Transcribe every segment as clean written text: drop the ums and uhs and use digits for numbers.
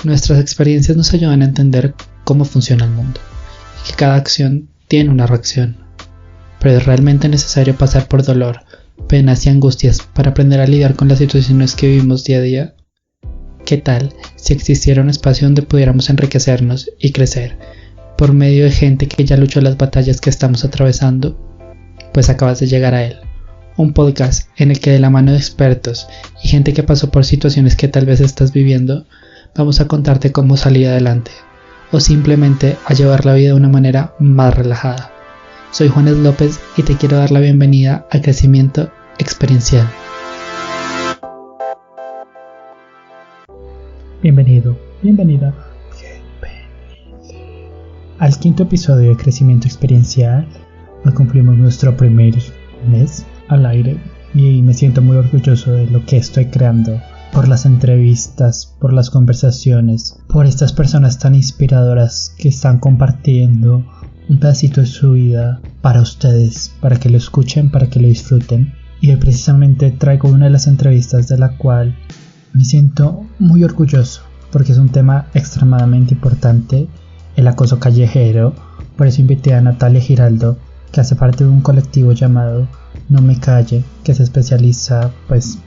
Nuestras experiencias nos ayudan a entender cómo funciona el mundo y que cada acción tiene una reacción. Pero es realmente necesario pasar por dolor, penas y angustias para aprender a lidiar con las situaciones que vivimos día a día. ¿Qué tal si existiera un espacio donde pudiéramos enriquecernos y crecer por medio de gente que ya luchó las batallas que estamos atravesando? Pues acabas de llegar a él, un podcast en el que de la mano de expertos y gente que pasó por situaciones que tal vez estás viviendo, vamos a contarte cómo salir adelante o simplemente a llevar la vida de una manera más relajada. Soy Juanes López y te quiero dar la bienvenida a Crecimiento Experiencial. Bienvenido, bienvenida, al quinto episodio de Crecimiento Experiencial. Hoy cumplimos nuestro primer mes al aire y me siento muy orgulloso de lo que estoy creando, por las entrevistas, por las conversaciones, por estas personas tan inspiradoras que están compartiendo un pedacito de su vida para ustedes, para que lo escuchen, para que lo disfruten. Y hoy precisamente traigo una de las entrevistas de la cual me siento muy orgulloso, porque es un tema extremadamente importante, el acoso callejero. Por eso invité a Natalia Giraldo, que hace parte de un colectivo llamado No Me Calle, que se especializa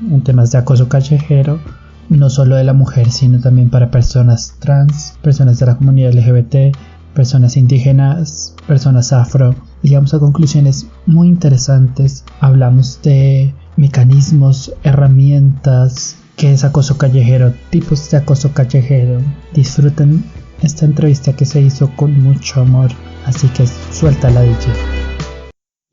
en temas de acoso callejero, no solo de la mujer, sino también para personas trans, personas de la comunidad LGBT, personas indígenas, personas afro. Llegamos a conclusiones muy interesantes. Hablamos de mecanismos, herramientas, qué es acoso callejero, tipos de acoso callejero. Disfruten esta entrevista que se hizo con mucho amor, así que suelta la DJ.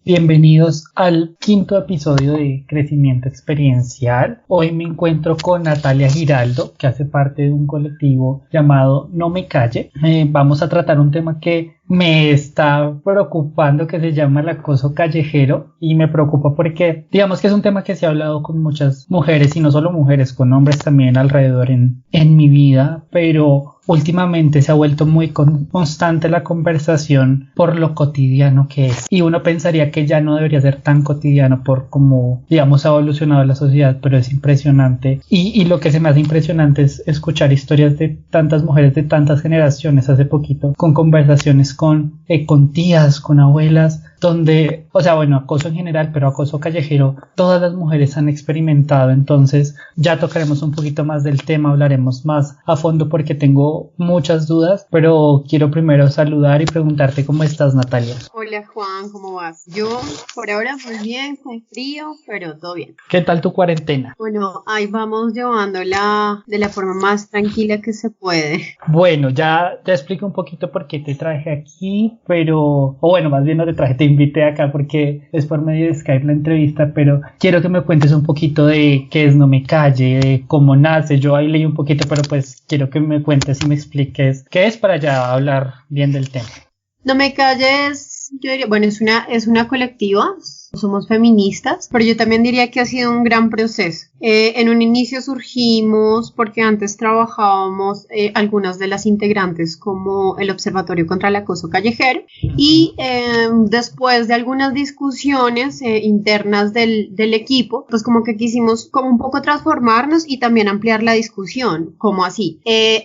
Bienvenidos al quinto episodio de Crecimiento Experiencial. Hoy me encuentro con Natalia Giraldo, que hace parte de un colectivo llamado No Me Calle. Vamos a tratar un tema que me está preocupando, que se llama el acoso callejero, y me preocupa porque digamos que es un tema que se ha hablado con muchas mujeres, y no solo mujeres, con hombres también alrededor en mi vida, pero últimamente se ha vuelto muy constante la conversación por lo cotidiano que es, y uno pensaría que ya no debería ser tan cotidiano por cómo, digamos, ha evolucionado la sociedad, pero es impresionante. Y lo que se me hace impresionante es escuchar historias de tantas mujeres de tantas generaciones. Hace poquito con conversaciones con tías, con abuelas, donde, acoso en general, pero acoso callejero, todas las mujeres han experimentado. Entonces ya tocaremos un poquito más del tema, hablaremos más a fondo porque tengo muchas dudas, pero quiero primero saludar y preguntarte cómo estás, Natalia. Hola Juan, ¿cómo vas? Yo por ahora muy bien, con frío, pero todo bien. ¿Qué tal tu cuarentena? Bueno, ahí vamos llevándola de la forma más tranquila que se puede. Bueno, ya te explico un poquito por qué te traje aquí, más bien no te traje, te invité acá porque es por medio de Skype la entrevista, pero quiero que me cuentes un poquito de qué es No Me Calle, de cómo nace. Yo ahí leí un poquito, pero quiero que me cuentes y me expliques qué es para ya hablar bien del tema. No Me Calle yo diría, es una colectiva. Somos feministas, pero yo también diría que ha sido un gran proceso. En un inicio surgimos porque antes trabajábamos algunas de las integrantes como el Observatorio contra el Acoso Callejero, y después de algunas discusiones internas del equipo, pues como que quisimos como un poco transformarnos y también ampliar la discusión. ¿Cómo así?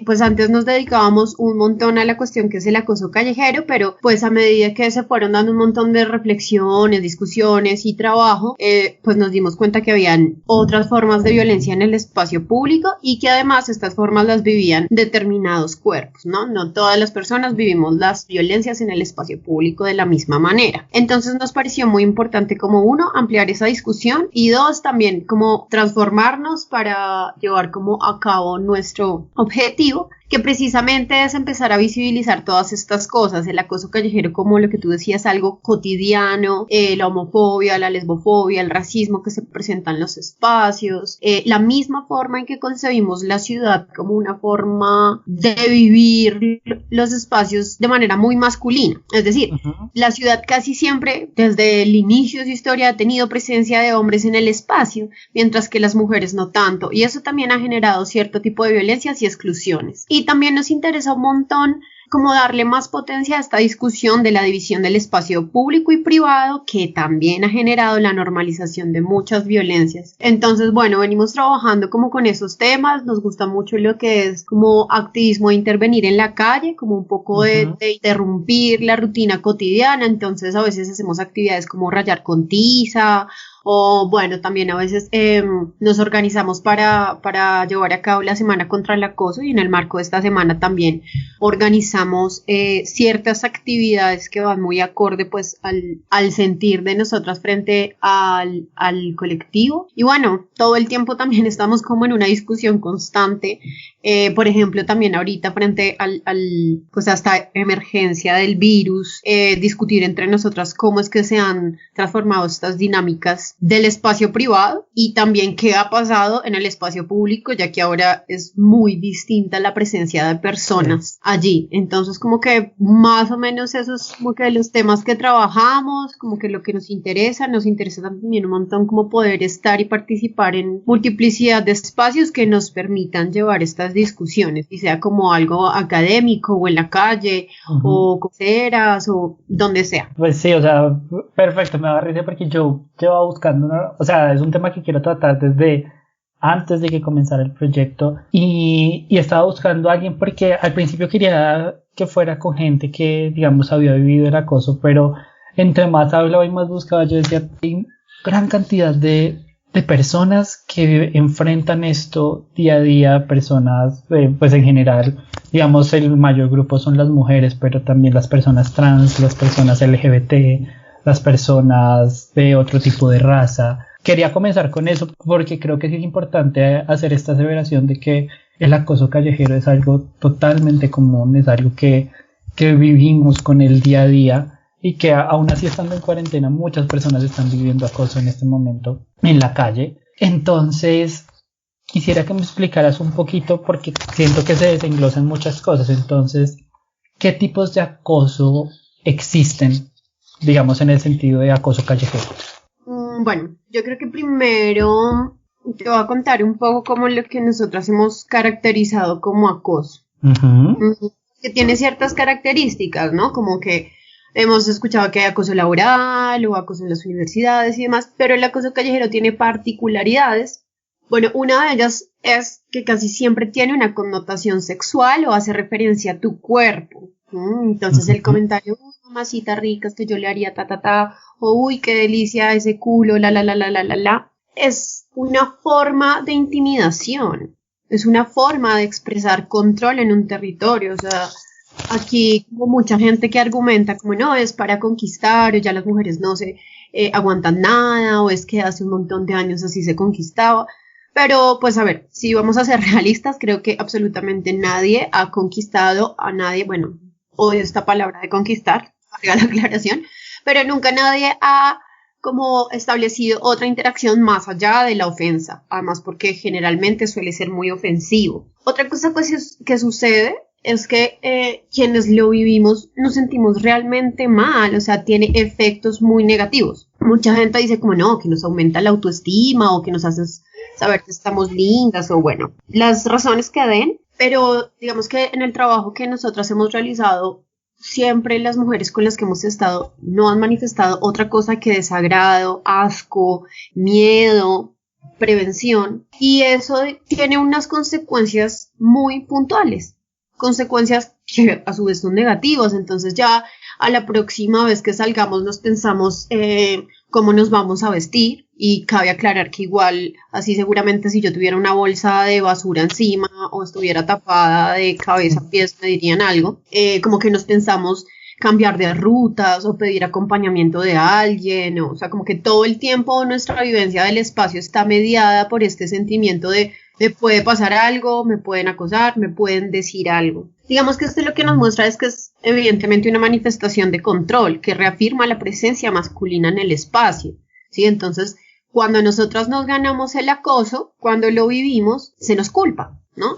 Pues antes nos dedicábamos un montón a la cuestión que es el acoso callejero, pero pues a medida que se fueron dando un montón de reflexiones, discusiones y trabajo, pues nos dimos cuenta que habían otras formas de violencia en el espacio público y que además estas formas las vivían determinados cuerpos, ¿no? No todas las personas vivimos las violencias en el espacio público de la misma manera. Entonces nos pareció muy importante, como uno, ampliar esa discusión, y dos, también como transformarnos para llevar como a cabo nuestro objetivo, que precisamente es empezar a visibilizar todas estas cosas, el acoso callejero como lo que tú decías, algo cotidiano, la homofobia, la lesbofobia, el racismo que se presenta en los espacios, la misma forma en que concebimos la ciudad como una forma de vivir los espacios de manera muy masculina. Es decir, la ciudad casi siempre, desde el inicio de su historia, ha tenido presencia de hombres en el espacio, mientras que las mujeres no tanto, y eso también ha generado cierto tipo de violencias y exclusiones. Y también nos interesa un montón como darle más potencia a esta discusión de la división del espacio público y privado, que también ha generado la normalización de muchas violencias. Entonces, bueno, venimos trabajando como con esos temas, nos gusta mucho lo que es como activismo de intervenir en la calle, como un poco de interrumpir la rutina cotidiana. Entonces a veces hacemos actividades como rayar con tiza, o bueno, también a veces nos organizamos para llevar a cabo la Semana contra el Acoso, y en el marco de esta semana también organizamos ciertas actividades que van muy acorde pues al sentir de nosotras frente al colectivo. Y bueno, todo el tiempo también estamos como en una discusión constante, por ejemplo también ahorita frente pues a esta emergencia del virus, discutir entre nosotras cómo es que se han transformado estas dinámicas del espacio privado y también qué ha pasado en el espacio público, ya que ahora es muy distinta la presencia de personas allí. Entonces como que más o menos esos como que los temas que trabajamos, como que lo que nos interesa también un montón como poder estar y participar en multiplicidad de espacios que nos permitan llevar estas discusiones, y sea como algo académico o en la calle o coceras o donde sea. Pues sí, o sea, perfecto, me da risa porque yo llevaba buscando o sea, es un tema que quiero tratar desde antes de que comenzara el proyecto, y estaba buscando a alguien porque al principio quería que fuera con gente que, digamos, había vivido el acoso, pero entre más hablaba y más buscaba, yo decía, hay gran cantidad de personas que enfrentan esto día a día, personas, pues en general, digamos, el mayor grupo son las mujeres, pero también las personas trans, las personas LGBT, las personas de otro tipo de raza. Quería comenzar con eso porque creo que sí es importante hacer esta aseveración de que el acoso callejero es algo totalmente común, es algo que vivimos con el día a día, y que aún así estando en cuarentena muchas personas están viviendo acoso en este momento en la calle. Entonces quisiera que me explicaras un poquito, porque siento que se desenglosan muchas cosas. Entonces, ¿qué tipos de acoso existen, digamos, en el sentido de acoso callejero? Bueno, yo creo que primero te voy a contar un poco como lo que nosotras hemos caracterizado como acoso. Que tiene ciertas características, ¿no? Como que hemos escuchado que hay acoso laboral o acoso en las universidades y demás, pero el acoso callejero tiene particularidades. Bueno, una de ellas es que casi siempre tiene una connotación sexual o hace referencia a tu cuerpo. Entonces el comentario, mamacita rica, es que yo le haría o uy, qué delicia ese culo, es una forma de intimidación, es una forma de expresar control en un territorio. O sea, aquí como mucha gente que argumenta como no, es para conquistar, o ya las mujeres no se aguantan nada, o es que hace un montón de años así se conquistaba. Pero pues a ver, si vamos a ser realistas, creo que absolutamente nadie ha conquistado a nadie. Bueno, odio esta palabra de conquistar, haga la aclaración, pero nunca nadie ha como establecido otra interacción más allá de la ofensa, además porque generalmente suele ser muy ofensivo. Otra cosa pues que sucede es que quienes lo vivimos nos sentimos realmente mal, o sea, tiene efectos muy negativos. Mucha gente dice como no, que nos aumenta la autoestima o que nos hace saber que estamos lindas, o bueno, las razones que den, pero digamos que en el trabajo que nosotras hemos realizado, siempre las mujeres con las que hemos estado no han manifestado otra cosa que desagrado, asco, miedo, prevención, y eso tiene unas consecuencias muy puntuales, consecuencias que a su vez son negativas. Entonces ya a la próxima vez que salgamos nos pensamos cómo nos vamos a vestir, y cabe aclarar que igual así seguramente si yo tuviera una bolsa de basura encima o estuviera tapada de cabeza a pies me dirían algo, como que nos pensamos cambiar de rutas o pedir acompañamiento de alguien, o sea, como que todo el tiempo nuestra vivencia del espacio está mediada por este sentimiento de me puede pasar algo, me pueden acosar, me pueden decir algo. Digamos que esto lo que nos muestra es que es evidentemente una manifestación de control que reafirma la presencia masculina en el espacio, ¿sí? Entonces, cuando nosotras nos ganamos el acoso, cuando lo vivimos, se nos culpa, ¿no?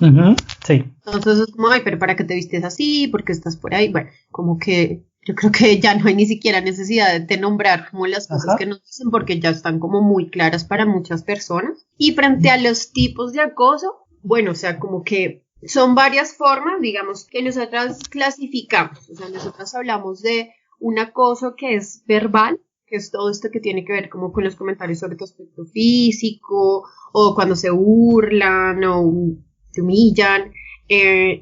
Sí. Entonces es como, ay, pero ¿para qué te vistes así? ¿Por qué estás por ahí? Bueno, como que yo creo que ya no hay ni siquiera necesidad de nombrar como las cosas que nos dicen, porque ya están como muy claras para muchas personas. Y frente a los tipos de acoso, bueno, o sea, como que Son varias formas, digamos, que nosotras clasificamos. O sea, nosotras hablamos de un acoso que es verbal, que es todo esto que tiene que ver como con los comentarios sobre tu aspecto físico, o cuando se burlan, o te humillan.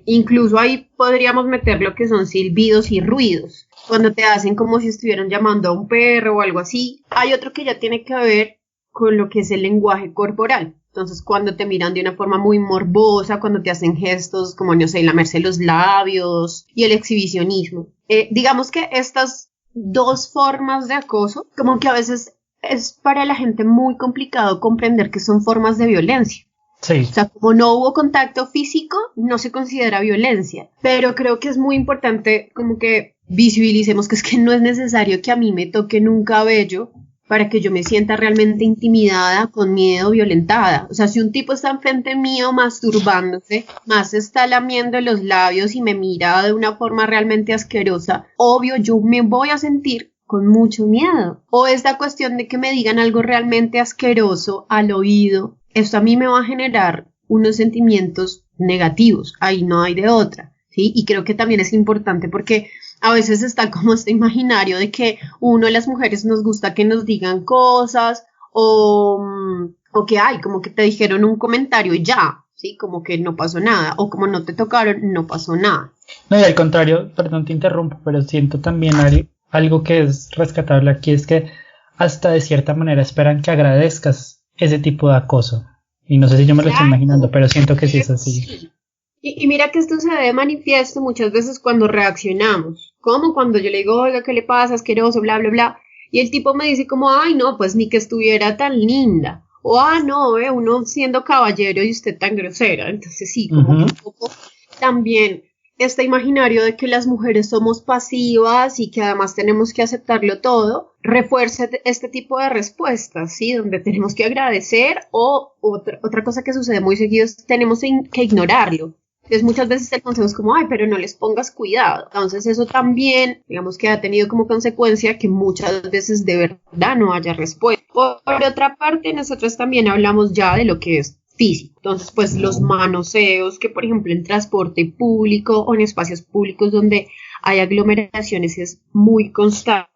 Incluso ahí podríamos meter lo que son silbidos y ruidos, cuando te hacen como si estuvieran llamando a un perro o algo así. Hay otro que ya tiene que ver con lo que es el lenguaje corporal. Entonces, cuando te miran de una forma muy morbosa, cuando te hacen gestos como, no sé, lamerse los labios y el exhibicionismo. Digamos que estas dos formas de acoso, como que a veces es para la gente muy complicado comprender que son formas de violencia. Sí. O sea, como no hubo contacto físico, no se considera violencia. Pero creo que es muy importante como que visibilicemos que es que no es necesario que a mí me toquen un cabello para que yo me sienta realmente intimidada, con miedo, violentada. O sea, si un tipo está enfrente mío masturbándose, más está lamiendo los labios y me mira de una forma realmente asquerosa, obvio, yo me voy a sentir con mucho miedo. O esta cuestión de que me digan algo realmente asqueroso al oído, esto a mí me va a generar unos sentimientos negativos, ahí no hay de otra, ¿sí? Y creo que también es importante porque a veces está como este imaginario de que uno de las mujeres nos gusta que nos digan cosas o que hay, como que te dijeron un comentario y ya, ¿sí? Como que no pasó nada, o como no te tocaron, no pasó nada. No, y al contrario, perdón, te interrumpo, pero siento también algo que es rescatable aquí, es que hasta de cierta manera esperan que agradezcas ese tipo de acoso. Y no sé si yo me lo estoy imaginando, pero siento que sí es así. Sí. Y mira que esto se ve de manifiesto muchas veces cuando reaccionamos, como cuando yo le digo, oiga, ¿qué le pasa? Asqueroso, bla, bla, bla, y el tipo me dice como, ay, no, pues ni que estuviera tan linda, o no, uno siendo caballero y usted tan grosera. Entonces sí, como que un poco también este imaginario de que las mujeres somos pasivas y que además tenemos que aceptarlo todo, refuerza este tipo de respuestas, ¿sí? Donde tenemos que agradecer, o otra cosa que sucede muy seguido es tenemos que ignorarlo. Entonces muchas veces el consejo es como, ay, pero no les pongas cuidado. Entonces eso también, digamos que ha tenido como consecuencia que muchas veces de verdad no haya respuesta. Por otra parte, nosotros también hablamos ya de lo que es físico. Entonces, pues los manoseos que, por ejemplo, en transporte público o en espacios públicos donde hay aglomeraciones es muy constante.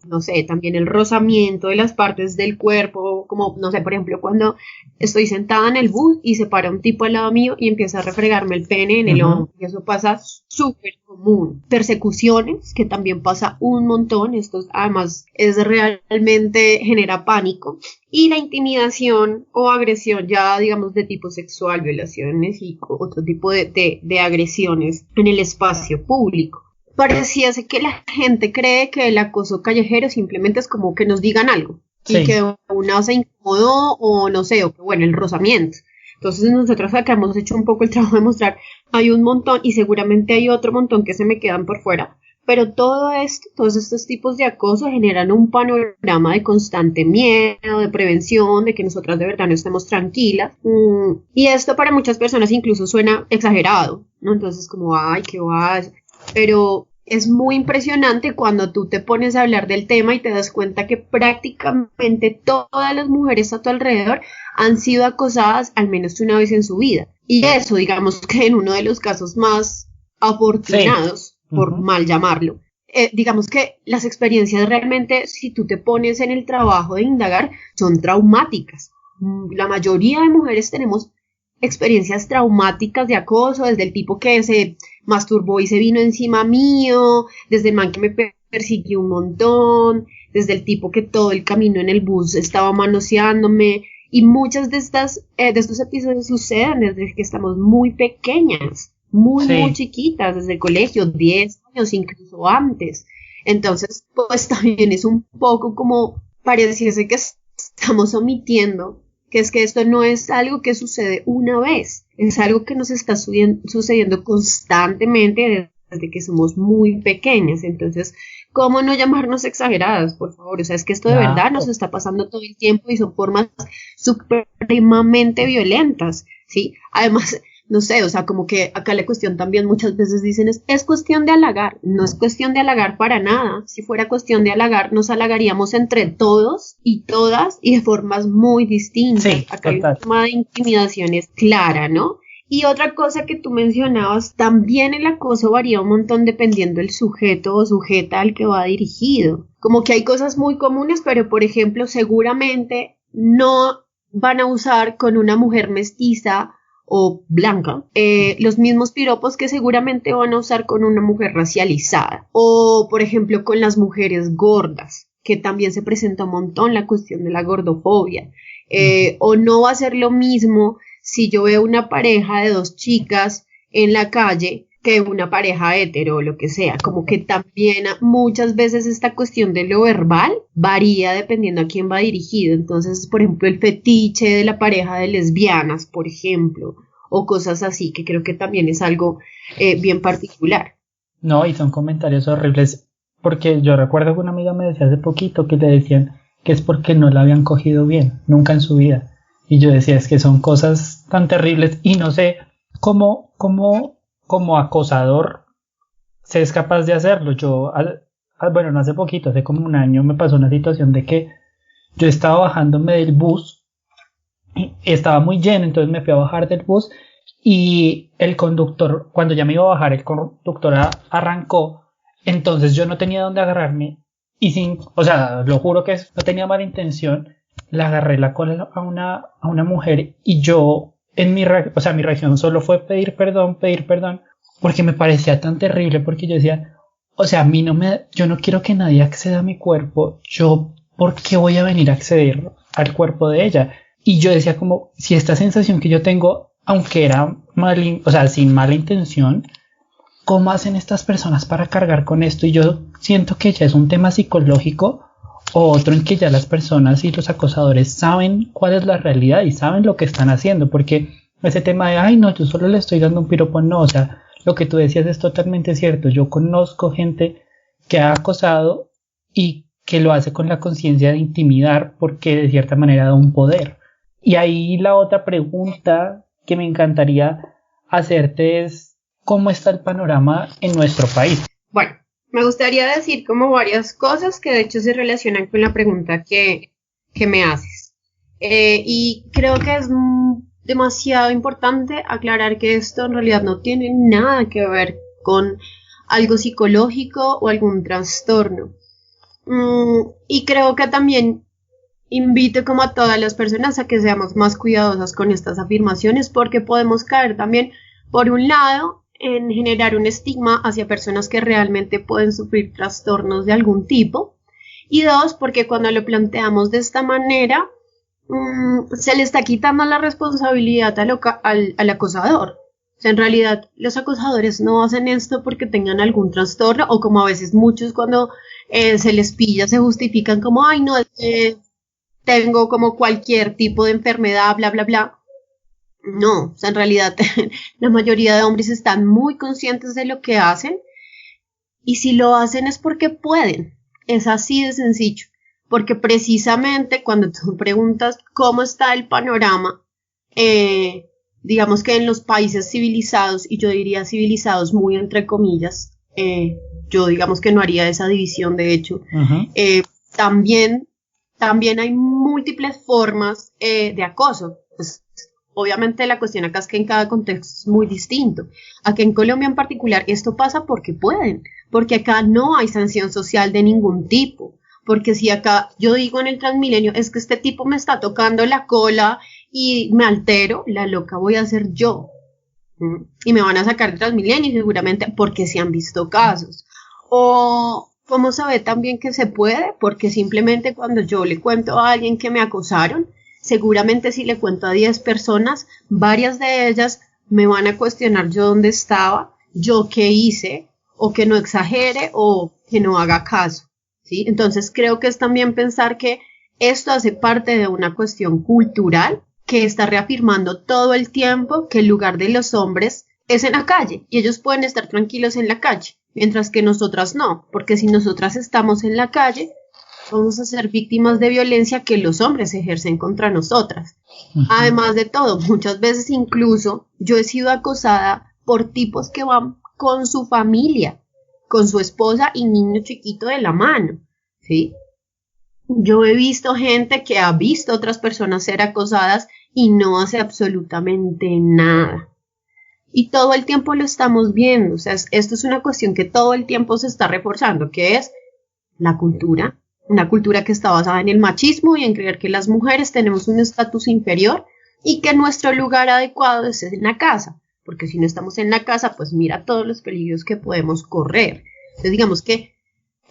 No sé, también el rozamiento de las partes del cuerpo, como, no sé, por ejemplo, cuando estoy sentada en el bus y se para un tipo al lado mío y empieza a refregarme el pene en el hombro. Y eso pasa súper común. Persecuciones, que también pasa un montón. Esto además es realmente genera pánico. Y la intimidación o agresión ya, digamos, de tipo sexual, violaciones y otro tipo de agresiones en el espacio público. Pareciese que la gente cree que el acoso callejero simplemente es como que nos digan algo. Sí. Y que una se incomodó o no sé, o que bueno, el rozamiento. Entonces nosotros acá hemos hecho un poco el trabajo de mostrar, hay un montón y seguramente hay otro montón que se me quedan por fuera. Pero todo esto, todos estos tipos de acoso generan un panorama de constante miedo, de prevención, de que nosotras de verdad no estemos tranquilas. Y esto para muchas personas incluso suena exagerado, ¿no? Entonces como, ay, qué vas. Pero es muy impresionante cuando tú te pones a hablar del tema y te das cuenta que prácticamente todas las mujeres a tu alrededor han sido acosadas al menos una vez en su vida. Y eso, digamos que en uno de los casos más afortunados, por mal llamarlo, digamos que las experiencias realmente, si tú te pones en el trabajo de indagar, son traumáticas. La mayoría de mujeres tenemos experiencias traumáticas de acoso, desde el tipo que se masturbó y se vino encima mío, desde el man que me persiguió un montón, desde el tipo que todo el camino en el bus estaba manoseándome, y muchas de estos episodios suceden desde que estamos muy pequeñas, muy chiquitas, desde el colegio, 10 años, incluso antes. Entonces, pues también es un poco como pareciese que estamos omitiendo que es que esto no es algo que sucede una vez, es algo que nos está sucediendo constantemente desde que somos muy pequeñas. Entonces, ¿cómo no llamarnos exageradas, por favor? O sea, es que esto de verdad nos está pasando todo el tiempo y son formas supremamente violentas, ¿sí? Además, no sé, o sea, como que acá la cuestión también muchas veces dicen es cuestión de halagar. No es cuestión de halagar para nada. Si fuera cuestión de halagar, nos halagaríamos entre todos y todas y de formas muy distintas. Sí, acá hay una forma de intimidación es clara, ¿no? Y otra cosa que tú mencionabas, también el acoso varía un montón dependiendo del sujeto o sujeta al que va dirigido. Como que hay cosas muy comunes, pero por ejemplo, seguramente no van a usar con una mujer mestiza o blanca los mismos piropos que seguramente van a usar con una mujer racializada. O por ejemplo con las mujeres gordas, que también se presenta un montón la cuestión de la gordofobia. O no va a ser lo mismo si yo veo una pareja de dos chicas en la calle que una pareja hetero o lo que sea, como que también muchas veces esta cuestión de lo verbal varía dependiendo a quién va dirigido. Entonces, por ejemplo, el fetiche de la pareja de lesbianas, por ejemplo, o cosas así, que creo que también es algo bien particular. No, y son comentarios horribles, porque yo recuerdo que una amiga me decía hace poquito que le decían que es porque no la habían cogido bien, nunca en su vida. Y yo decía, es que son cosas tan terribles y no sé cómo como acosador se es capaz de hacerlo. Yo, bueno, no hace poquito, hace como un año me pasó una situación de que yo estaba bajándome del bus, estaba muy lleno, entonces me fui a bajar del bus y el conductor, cuando ya me iba a bajar, el conductor arrancó, entonces yo no tenía dónde agarrarme y o sea, lo juro que no tenía mala intención, le agarré la cola a una mujer y yo mi reacción solo fue pedir perdón, porque me parecía tan terrible, porque yo decía, o sea, yo no quiero que nadie acceda a mi cuerpo, ¿por qué voy a venir a acceder al cuerpo de ella? Y yo decía como, si esta sensación que yo tengo, aunque era sin mala intención, ¿cómo hacen estas personas para cargar con esto? Y yo siento que ya es un tema psicológico o otro en que ya las personas y los acosadores saben cuál es la realidad y saben lo que están haciendo, porque ese tema de, ay no, yo solo le estoy dando un piropo, no, o sea, lo que tú decías es totalmente cierto. Yo conozco gente que ha acosado y que lo hace con la conciencia de intimidar porque de cierta manera da un poder. Y ahí la otra pregunta que me encantaría hacerte es, ¿cómo está el panorama en nuestro país? Bueno, me gustaría decir como varias cosas que de hecho se relacionan con la pregunta que me haces. Y creo que es demasiado importante aclarar que esto en realidad no tiene nada que ver con algo psicológico o algún trastorno. Y creo que también invito como a todas las personas a que seamos más cuidadosas con estas afirmaciones porque podemos caer también, por un lado, en generar un estigma hacia personas que realmente pueden sufrir trastornos de algún tipo, y dos, porque cuando lo planteamos de esta manera se le está quitando la responsabilidad al acosador. O sea, en realidad los acosadores no hacen esto porque tengan algún trastorno o como a veces muchos cuando se les pilla se justifican como, ay no, tengo como cualquier tipo de enfermedad, bla, bla, bla. No, o sea, en realidad la mayoría de hombres están muy conscientes de lo que hacen y si lo hacen es porque pueden, es así de sencillo, porque precisamente cuando tú preguntas cómo está el panorama, digamos que en los países civilizados, y yo diría civilizados muy entre comillas, yo digamos que no haría esa división de hecho, también hay múltiples formas de acoso. Pues, obviamente la cuestión acá es que en cada contexto es muy distinto. Aquí en Colombia en particular esto pasa porque pueden, porque acá no hay sanción social de ningún tipo, porque si acá yo digo en el Transmilenio es que este tipo me está tocando la cola y me altero, la loca voy a ser yo. Y me van a sacar de Transmilenio seguramente porque se han visto casos. O ¿cómo sabe también que se puede? Porque simplemente cuando yo le cuento a alguien que me acosaron, seguramente si le cuento a 10 personas, varias de ellas me van a cuestionar yo dónde estaba, yo qué hice, o que no exagere, o que no haga caso, ¿sí? Entonces creo que es también pensar que esto hace parte de una cuestión cultural que está reafirmando todo el tiempo que el lugar de los hombres es en la calle, y ellos pueden estar tranquilos en la calle, mientras que nosotras no, porque si nosotras estamos en la calle, vamos a ser víctimas de violencia que los hombres ejercen contra nosotras. Además de todo, muchas veces incluso yo he sido acosada por tipos que van con su familia, con su esposa y niño chiquito de la mano, ¿sí? Yo he visto gente que ha visto otras personas ser acosadas y no hace absolutamente nada. Y todo el tiempo lo estamos viendo, o sea, esto es una cuestión que todo el tiempo se está reforzando, que es la cultura, una cultura que está basada en el machismo y en creer que las mujeres tenemos un estatus inferior y que nuestro lugar adecuado es en la casa, porque si no estamos en la casa, pues mira todos los peligros que podemos correr. Entonces digamos que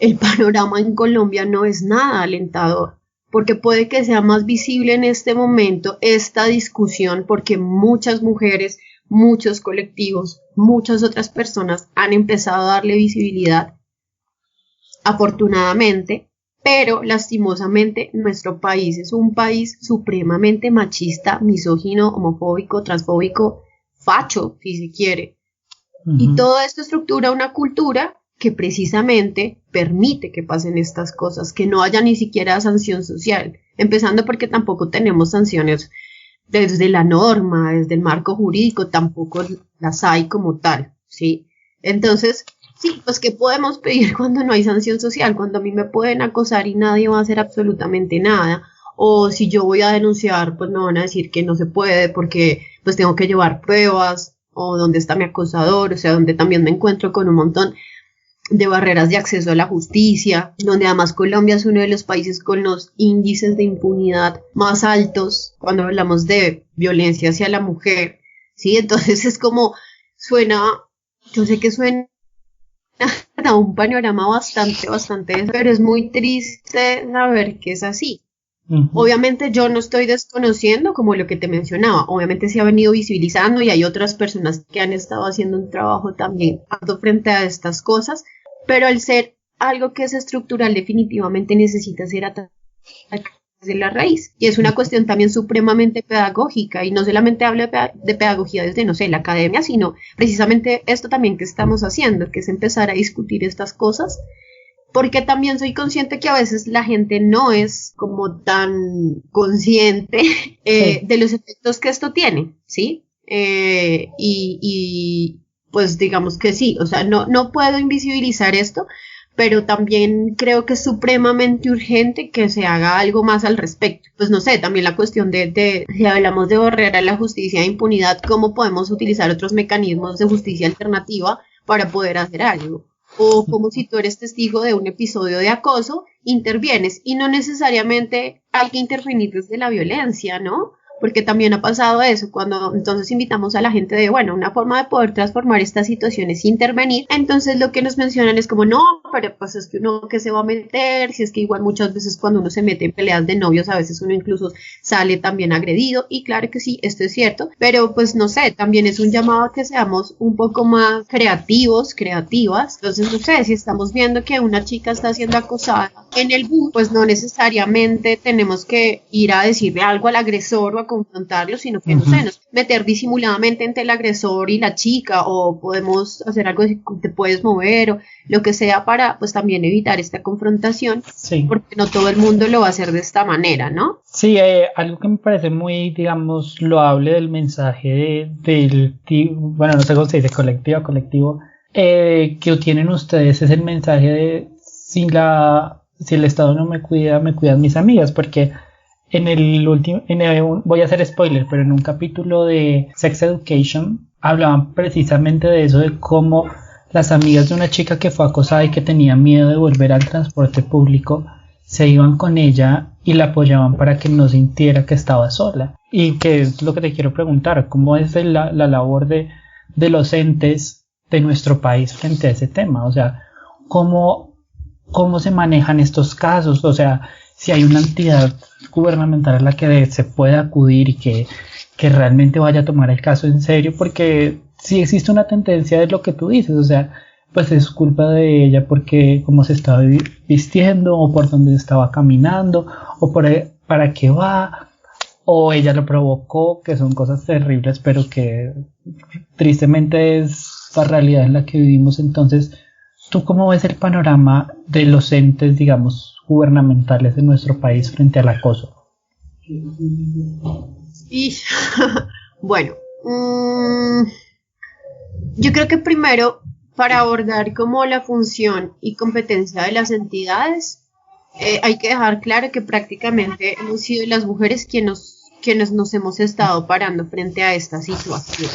el panorama en Colombia no es nada alentador, porque puede que sea más visible en este momento esta discusión, porque muchas mujeres, muchos colectivos, muchas otras personas han empezado a darle visibilidad, afortunadamente, pero lastimosamente nuestro país es un país supremamente machista, misógino, homofóbico, transfóbico, facho, si se quiere. Y todo esto estructura una cultura que precisamente permite que pasen estas cosas, que no haya ni siquiera sanción social, empezando porque tampoco tenemos sanciones desde la norma, desde el marco jurídico, tampoco las hay como tal, ¿sí? Entonces, sí, pues ¿qué podemos pedir cuando no hay sanción social? Cuando a mí me pueden acosar y nadie va a hacer absolutamente nada, o si yo voy a denunciar, pues me van a decir que no se puede porque pues tengo que llevar pruebas, o dónde está mi acosador, o sea, donde también me encuentro con un montón de barreras de acceso a la justicia, donde además Colombia es uno de los países con los índices de impunidad más altos cuando hablamos de violencia hacia la mujer, ¿sí? Entonces es como, yo sé que suena a un panorama bastante, pero es muy triste saber que es así. Obviamente yo no estoy desconociendo como lo que te mencionaba, obviamente se ha venido visibilizando y hay otras personas que han estado haciendo un trabajo también frente a estas cosas, pero al ser algo que es estructural definitivamente necesita ser atacado de la raíz y es una cuestión también supremamente pedagógica y no solamente hablo de pedagogía desde, no sé, la academia, sino precisamente esto también que estamos haciendo, que es empezar a discutir estas cosas. Porque también soy consciente que a veces la gente no es como tan consciente de los efectos que esto tiene, ¿sí? Y pues digamos que sí, o sea, no puedo invisibilizar esto, pero también creo que es supremamente urgente que se haga algo más al respecto. Pues no sé, también la cuestión si hablamos de barrera a la justicia de impunidad, ¿cómo podemos utilizar otros mecanismos de justicia alternativa para poder hacer algo? O como si tú eres testigo de un episodio de acoso, intervienes y no necesariamente hay que intervenir desde la violencia, ¿no? Porque también ha pasado eso, cuando entonces invitamos a la gente de, bueno, una forma de poder transformar estas situaciones es intervenir, entonces lo que nos mencionan es como, no, pero pues es que uno que se va a meter, si es que igual muchas veces cuando uno se mete en peleas de novios, a veces uno incluso sale también agredido, y claro que sí, esto es cierto, pero pues no sé, también es un llamado a que seamos un poco más creativas, entonces no sé, si estamos viendo que una chica está siendo acosada en el bus, pues no necesariamente tenemos que ir a decirle algo al agresor o a confrontarlo, sino que, no sé, nos meter disimuladamente entre el agresor y la chica, o podemos hacer algo así, te puedes mover, o lo que sea para, pues, también evitar esta confrontación, sí, porque no todo el mundo lo va a hacer de esta manera, ¿no? Sí, algo que me parece muy, digamos, loable del mensaje bueno, no sé cómo se dice, colectivo, que tienen ustedes es el mensaje de si el Estado no me cuida, me cuidan mis amigas, porque voy a hacer spoiler, pero en un capítulo de Sex Education hablaban precisamente de eso, de cómo las amigas de una chica que fue acosada y que tenía miedo de volver al transporte público se iban con ella y la apoyaban para que no sintiera que estaba sola. Y que es lo que te quiero preguntar, ¿cómo es la labor de los entes de nuestro país frente a ese tema? O sea, ¿cómo se manejan estos casos? O sea, si hay una entidad gubernamental a la que se pueda acudir y que realmente vaya a tomar el caso en serio, porque si existe una tendencia de lo que tú dices, o sea, pues es culpa de ella porque cómo se estaba vistiendo, o por dónde estaba caminando, o para qué va, o ella lo provocó, que son cosas terribles, pero que tristemente es la realidad en la que vivimos. Entonces, ¿tú cómo ves el panorama de los entes, digamos, gubernamentales de nuestro país frente al acoso? Y bueno, yo creo que primero, para abordar como la función y competencia de las entidades, hay que dejar claro que prácticamente hemos sido las mujeres quienes nos hemos estado parando frente a esta situación.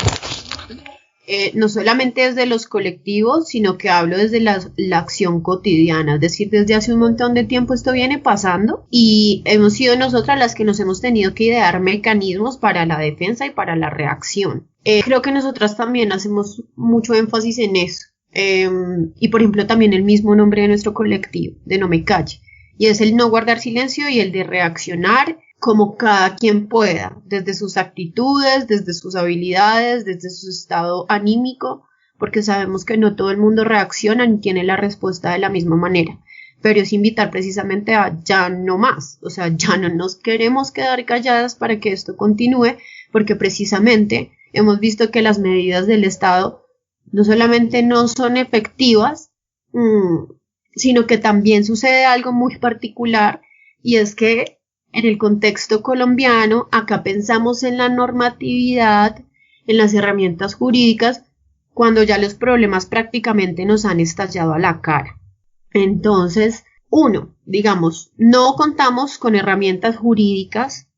no solamente desde los colectivos, sino que hablo desde la acción cotidiana, es decir, desde hace un montón de tiempo esto viene pasando y hemos sido nosotras las que nos hemos tenido que idear mecanismos para la defensa y para la reacción. Creo que nosotras también hacemos mucho énfasis en eso. Y por ejemplo también el mismo nombre de nuestro colectivo, de No Me Calle, y es el no guardar silencio y el de reaccionar como cada quien pueda, desde sus actitudes, desde sus habilidades, desde su estado anímico, porque sabemos que no todo el mundo reacciona ni tiene la respuesta de la misma manera, pero es invitar precisamente a ya no más, o sea, ya no nos queremos quedar calladas para que esto continúe, porque precisamente hemos visto que las medidas del Estado no solamente no son efectivas, sino que también sucede algo muy particular, y es que en el contexto colombiano, acá pensamos en la normatividad, en las herramientas jurídicas, cuando ya los problemas prácticamente nos han estallado a la cara. Entonces, digamos, no contamos con herramientas jurídicas,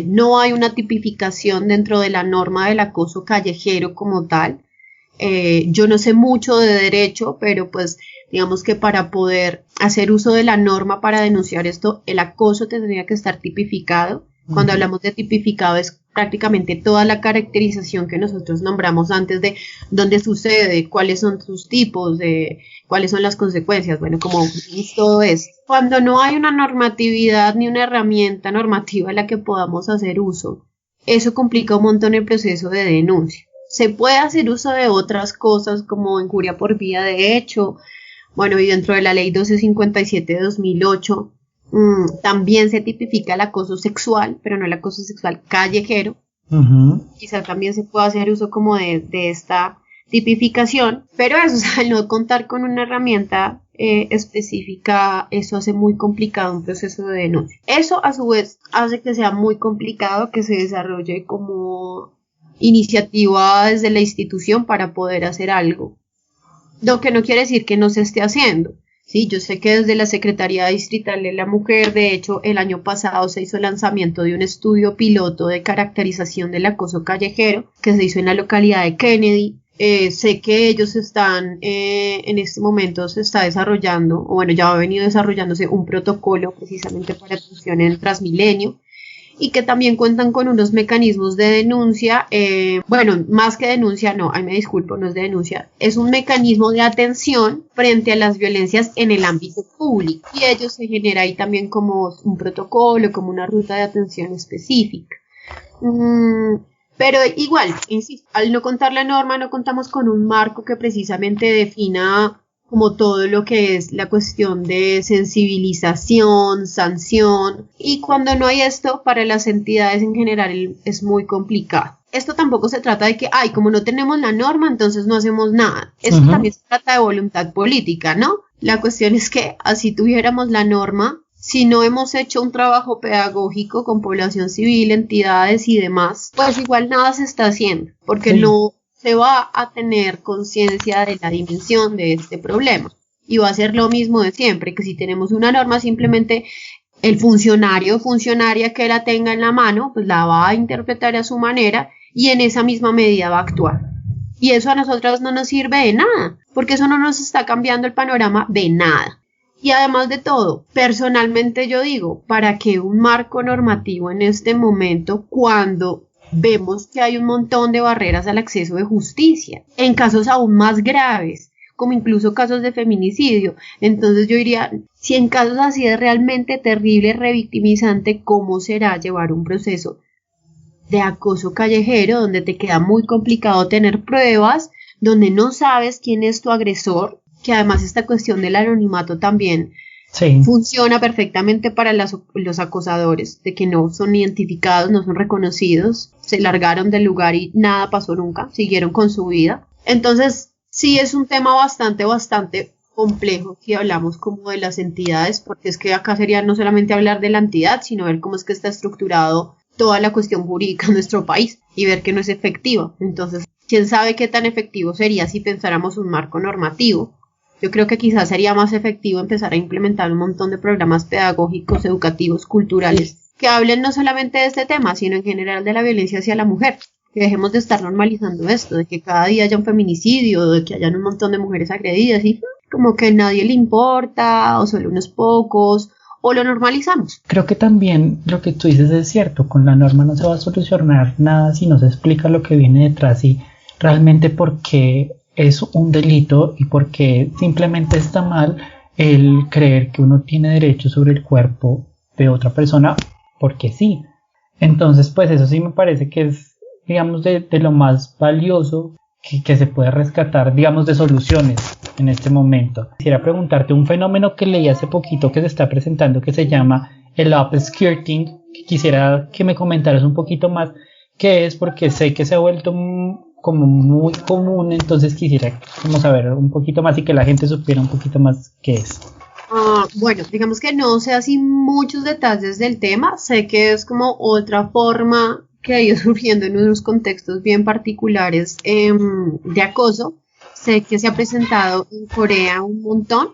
no hay una tipificación dentro de la norma del acoso callejero como tal. Yo no sé mucho de derecho, pero pues digamos que para poder hacer uso de la norma para denunciar esto, el acoso tendría que estar tipificado. Cuando hablamos de tipificado es prácticamente toda la caracterización que nosotros nombramos antes de dónde sucede, cuáles son sus tipos, cuáles son las consecuencias, bueno, como es todo eso. Cuando no hay una normatividad ni una herramienta normativa en la que podamos hacer uso, eso complica un montón el proceso de denuncia. Se puede hacer uso de otras cosas como injuria por vía de hecho, bueno, y dentro de la ley 1257 de 2008 también se tipifica el acoso sexual, pero no el acoso sexual callejero. Quizá también se puede hacer uso como de esta tipificación, pero eso, o sea, al no contar con una herramienta específica, eso hace muy complicado un proceso de denuncia. Eso a su vez hace que sea muy complicado que se desarrolle como iniciativa desde la institución para poder hacer algo. Lo que no quiere decir que no se esté haciendo. Sí, yo sé que desde la Secretaría Distrital de la Mujer, de hecho, el año pasado se hizo el lanzamiento de un estudio piloto de caracterización del acoso callejero que se hizo en la localidad de Kennedy. Sé que ellos están, en este momento se está desarrollando, o bueno, ya ha venido desarrollándose un protocolo precisamente para atención en Transmilenio, y que también cuentan con unos mecanismos de denuncia, bueno, más que denuncia, no, me disculpo, no es de denuncia, es un mecanismo de atención frente a las violencias en el ámbito público, y ello se genera ahí también como un protocolo, como una ruta de atención específica. Pero igual, insisto, al no contar la norma, no contamos con un marco que precisamente defina como todo lo que es la cuestión de sensibilización, sanción, y cuando no hay esto, para las entidades en general es muy complicado. Esto tampoco se trata de que, como no tenemos la norma, entonces no hacemos nada. Esto también se trata de voluntad política, ¿no? La cuestión es que así tuviéramos la norma, si no hemos hecho un trabajo pedagógico con población civil, entidades y demás, pues igual nada se está haciendo, porque no se va a tener conciencia de la dimensión de este problema. Y va a ser lo mismo de siempre, que si tenemos una norma, simplemente el funcionario o funcionaria que la tenga en la mano, pues la va a interpretar a su manera y en esa misma medida va a actuar. Y eso a nosotros no nos sirve de nada, porque eso no nos está cambiando el panorama de nada. Y además de todo, personalmente yo digo, ¿para qué un marco normativo en este momento cuando vemos que hay un montón de barreras al acceso de justicia, en casos aún más graves, como incluso casos de feminicidio? Entonces yo diría, si en casos así es realmente terrible, revictimizante, ¿cómo será llevar un proceso de acoso callejero donde te queda muy complicado tener pruebas, donde no sabes quién es tu agresor, que además esta cuestión del anonimato también funciona perfectamente para los acosadores, de que no son identificados, no son reconocidos, se largaron del lugar y nada pasó nunca, siguieron con su vida? Entonces, sí es un tema bastante complejo si hablamos como de las entidades, porque es que acá sería no solamente hablar de la entidad, sino ver cómo es que está estructurado toda la cuestión jurídica en nuestro país y ver que no es efectiva. Entonces, ¿quién sabe qué tan efectivo sería si pensáramos un marco normativo? Yo creo que quizás sería más efectivo empezar a implementar un montón de programas pedagógicos, educativos, culturales, que hablen no solamente de este tema, sino en general de la violencia hacia la mujer. que dejemos de estar normalizando esto, de que cada día haya un feminicidio, de que hayan un montón de mujeres agredidas y como que a nadie le importa o solo unos pocos o lo normalizamos. Creo que también lo que tú dices es cierto, con la norma no se va a solucionar nada si no se explica lo que viene detrás y realmente por qué es un delito y por qué simplemente está mal el creer que uno tiene derecho sobre el cuerpo de otra persona porque sí. Entonces pues eso sí me parece que es, digamos, de lo más valioso que se puede rescatar, digamos, de soluciones en este momento. Quisiera preguntarte un fenómeno que leí hace poquito que se está presentando que se llama el upskirting. Quisiera que me comentaras un poquito más qué es, porque sé que se ha vuelto como muy común, entonces quisiera como saber un poquito más y que la gente supiera un poquito más qué es. Bueno, digamos que no sé así muchos detalles del tema, sé que es como otra forma que ha ido surgiendo en unos contextos bien particulares de acoso. Sé que se ha presentado en Corea un montón.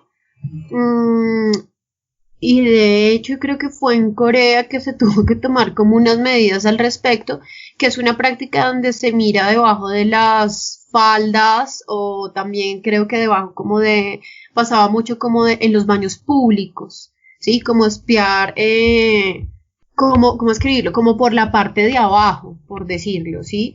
Y de hecho creo que fue en Corea que se tuvo que tomar como unas medidas al respecto, que es una práctica donde se mira debajo de las faldas o también creo que debajo como de, pasaba mucho como de en los baños públicos, ¿sí? Como espiar, ¿cómo escribirlo? Como por la parte de abajo, por decirlo, ¿sí?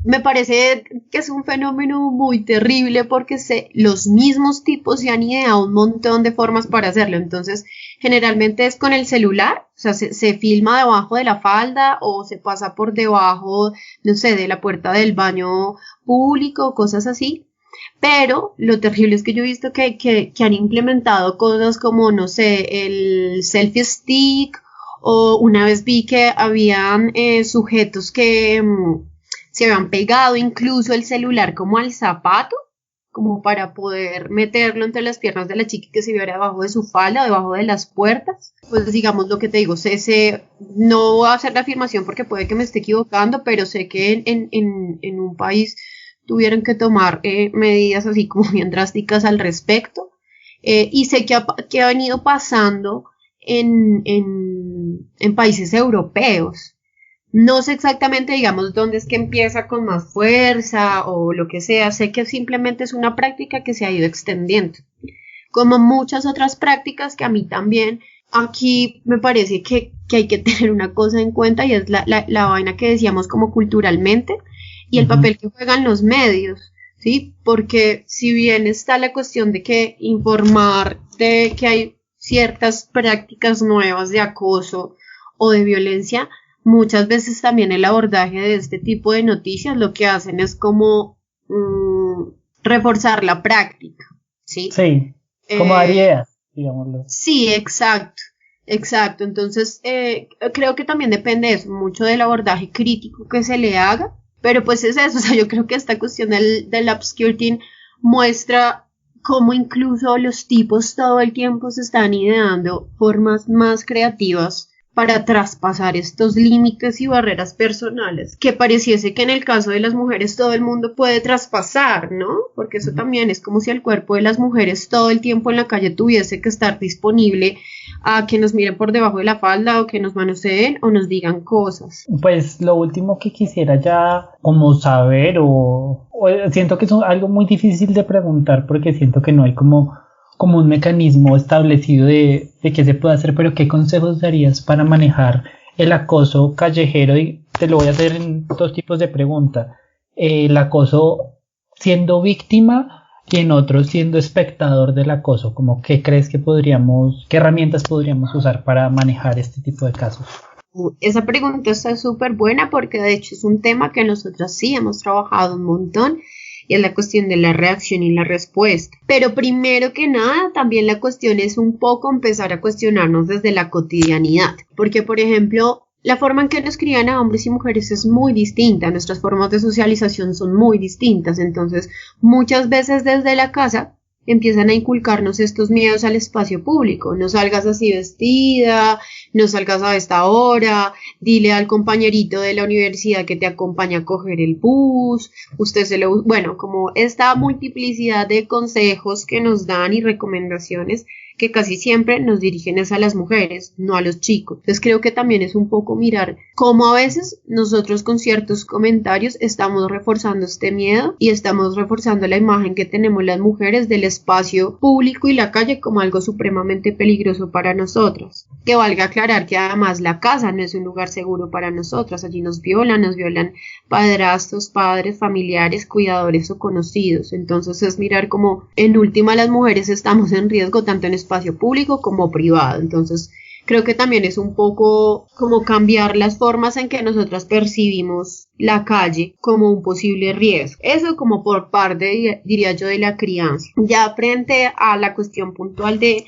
Me parece que es un fenómeno muy terrible porque los mismos tipos se han ideado un montón de formas para hacerlo. Entonces, generalmente es con el celular, o sea, se filma debajo de la falda o se pasa por debajo, no sé, de la puerta del baño público, cosas así. Pero lo terrible es que yo he visto que han implementado cosas como, no sé, el selfie stick, o una vez vi que habían sujetos que se habían pegado incluso el celular como al zapato, como para poder meterlo entre las piernas de la chica que se viera debajo de su falda, debajo de las puertas. Pues digamos lo que te digo, no voy a hacer la afirmación porque puede que me esté equivocando, pero sé que en un país tuvieron que tomar medidas así como bien drásticas al respecto. Y sé que ha venido pasando en países europeos. No sé exactamente, digamos, dónde es que empieza con más fuerza o lo que sea. Sé que simplemente es una práctica que se ha ido extendiendo. Como muchas otras prácticas que a mí también, aquí me parece que hay que tener una cosa en cuenta y es la vaina que decíamos como culturalmente y el papel que juegan los medios, ¿sí? Porque si bien está la cuestión de que informar de que hay ciertas prácticas nuevas de acoso o de violencia, muchas veces también el abordaje de este tipo de noticias lo que hacen es como reforzar la práctica, ¿sí? Sí, como dar ideas, digámoslo. Sí, exacto. Entonces, creo que también depende eso, mucho del abordaje crítico que se le haga, pero pues es eso, o sea, yo creo que esta cuestión del upskirting muestra cómo incluso los tipos todo el tiempo se están ideando formas más creativas para traspasar estos límites y barreras personales, que pareciese que en el caso de las mujeres todo el mundo puede traspasar, ¿no? Porque eso también es como si el cuerpo de las mujeres todo el tiempo en la calle tuviese que estar disponible a que nos miren por debajo de la falda o que nos manoseen o nos digan cosas. Pues lo último que quisiera ya como saber o siento que es algo muy difícil de preguntar porque siento que no hay como un mecanismo establecido de qué se puede hacer, pero ¿qué consejos darías para manejar el acoso callejero? Y te lo voy a hacer en dos tipos de pregunta. El acoso siendo víctima y en otro siendo espectador del acoso. Como ¿qué crees que qué herramientas podríamos usar para manejar este tipo de casos? Esa pregunta está súper buena porque de hecho es un tema que nosotros sí hemos trabajado un montón. Y es la cuestión de la reacción y la respuesta. Pero primero que nada, también la cuestión es un poco empezar a cuestionarnos desde la cotidianidad. Porque, por ejemplo, la forma en que nos crían a hombres y mujeres es muy distinta. Nuestras formas de socialización son muy distintas. Entonces, muchas veces desde la casa empiezan a inculcarnos estos miedos al espacio público. No salgas así vestida, no salgas a esta hora, dile al compañerito de la universidad que te acompaña a coger el bus, bueno, como esta multiplicidad de consejos que nos dan y recomendaciones que casi siempre nos dirigen es a las mujeres, no a los chicos. Entonces creo que también es un poco mirar cómo a veces nosotros con ciertos comentarios estamos reforzando este miedo y estamos reforzando la imagen que tenemos las mujeres del espacio público y la calle como algo supremamente peligroso para nosotras. Que valga aclarar que además la casa no es un lugar seguro para nosotras, allí nos violan padrastros, padres, familiares, cuidadores o conocidos. Entonces es mirar como en última las mujeres estamos en riesgo tanto en espacio público como privado. Entonces creo que también es un poco como cambiar las formas en que nosotras percibimos la calle como un posible riesgo. Eso como por parte, diría yo, de la crianza. Ya frente a la cuestión puntual de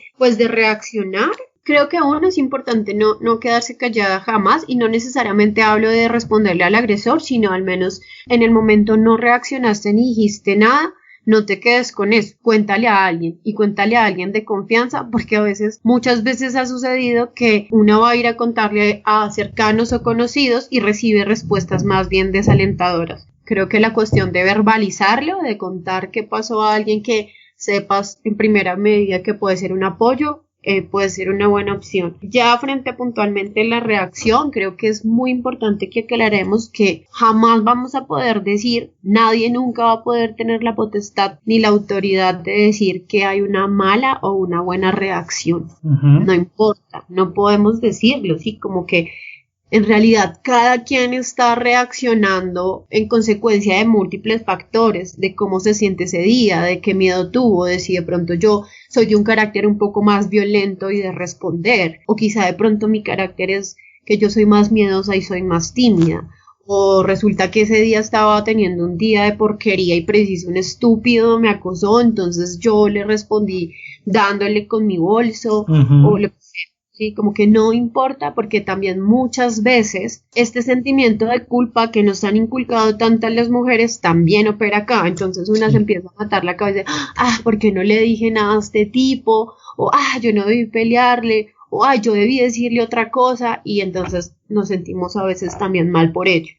reaccionar, creo que uno es importante no quedarse callada jamás, y no necesariamente hablo de responderle al agresor, sino al menos en el momento no reaccionaste ni dijiste nada. No te quedes con eso, cuéntale a alguien, y cuéntale a alguien de confianza, porque muchas veces ha sucedido que uno va a ir a contarle a cercanos o conocidos y recibe respuestas más bien desalentadoras. Creo que la cuestión de verbalizarlo, de contar qué pasó a alguien que sepas en primera medida que puede ser un apoyo, puede ser una buena opción. Ya frente puntualmente a la reacción, creo que es muy importante que aclaremos que jamás vamos a poder decir, nadie nunca va a poder tener la potestad ni la autoridad de decir que hay una mala o una buena reacción. No importa, no podemos decirlo, sí, como que en realidad cada quien está reaccionando en consecuencia de múltiples factores, de cómo se siente ese día, de qué miedo tuvo, de si de pronto yo soy de un carácter un poco más violento y de responder, o quizá de pronto mi carácter es que yo soy más miedosa y soy más tímida, o resulta que ese día estaba teniendo un día de porquería y preciso un estúpido me acosó, entonces yo le respondí dándole con mi bolso, o le ¿sí? Como que no importa, porque también muchas veces este sentimiento de culpa que nos han inculcado tantas las mujeres también opera acá. Entonces una se empieza a matar la cabeza, ¿por qué no le dije nada a este tipo? O yo no debí pelearle, o yo debí decirle otra cosa, y entonces nos sentimos a veces también mal por ello.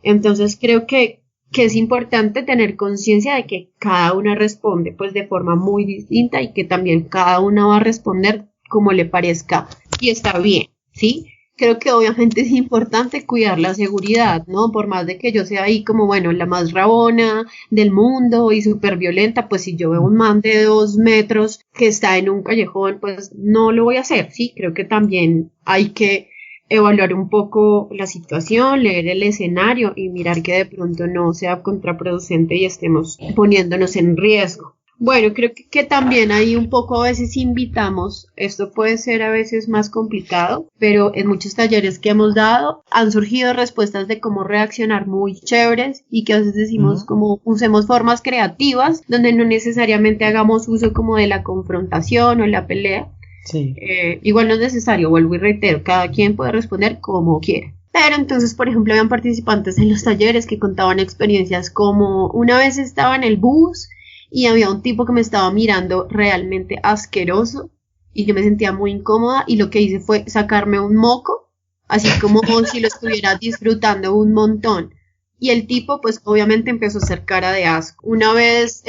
Entonces creo que es importante tener conciencia de que cada una responde pues de forma muy distinta, y que también cada una va a responder como le parezca y está bien, ¿sí? Creo que obviamente es importante cuidar la seguridad, ¿no? Por más de que yo sea ahí como, la más rabona del mundo y súper violenta, pues si yo veo un man de 2 metros que está en un callejón, pues no lo voy a hacer, ¿sí? Creo que también hay que evaluar un poco la situación, leer el escenario y mirar que de pronto no sea contraproducente y estemos poniéndonos en riesgo. Bueno, creo que también ahí un poco a veces invitamos, esto puede ser a veces más complicado, pero en muchos talleres que hemos dado han surgido respuestas de cómo reaccionar muy chéveres, y que a veces decimos como usemos formas creativas donde no necesariamente hagamos uso como de la confrontación o la pelea. Sí. Igual no es necesario, vuelvo y reitero, cada quien puede responder como quiera. Pero entonces, por ejemplo, habían participantes en los talleres que contaban experiencias como una vez estaba en el bus y había un tipo que me estaba mirando realmente asqueroso y yo me sentía muy incómoda, y lo que hice fue sacarme un moco, así como si lo estuviera disfrutando un montón. Y el tipo pues obviamente empezó a hacer cara de asco. Una vez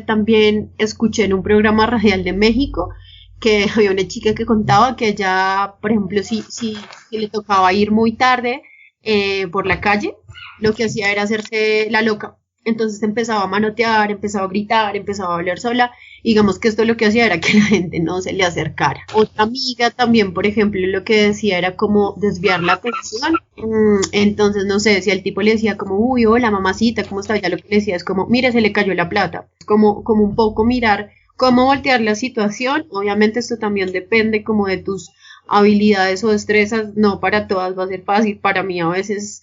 también escuché en un programa radial de México que había una chica que contaba que ella, por ejemplo, si le tocaba ir muy tarde por la calle, lo que hacía era hacerse la loca. Entonces empezaba a manotear, empezaba a gritar, empezaba a hablar sola. Digamos que esto lo que hacía era que la gente no se le acercara. Otra amiga también, por ejemplo, lo que decía era como desviar la atención. Entonces, no sé, si al tipo le decía como, uy, hola mamacita, ¿cómo está? Ya lo que le decía es como, mire, se le cayó la plata. Como un poco mirar cómo voltear la situación. Obviamente esto también depende como de tus habilidades o destrezas. No para todas va a ser fácil. Para mí a veces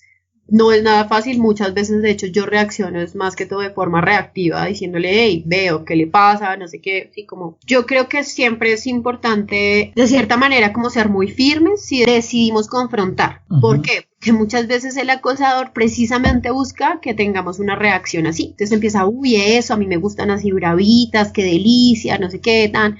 no es nada fácil, muchas veces de hecho yo reacciono es más que todo de forma reactiva, diciéndole, hey, veo qué le pasa, no sé qué, sí, como yo creo que siempre es importante de cierta manera como ser muy firmes si decidimos confrontar. ¿Por qué? Porque muchas veces el acosador precisamente busca que tengamos una reacción así, entonces empieza, uy, eso, a mí me gustan así bravitas, qué delicia, no sé qué, tan...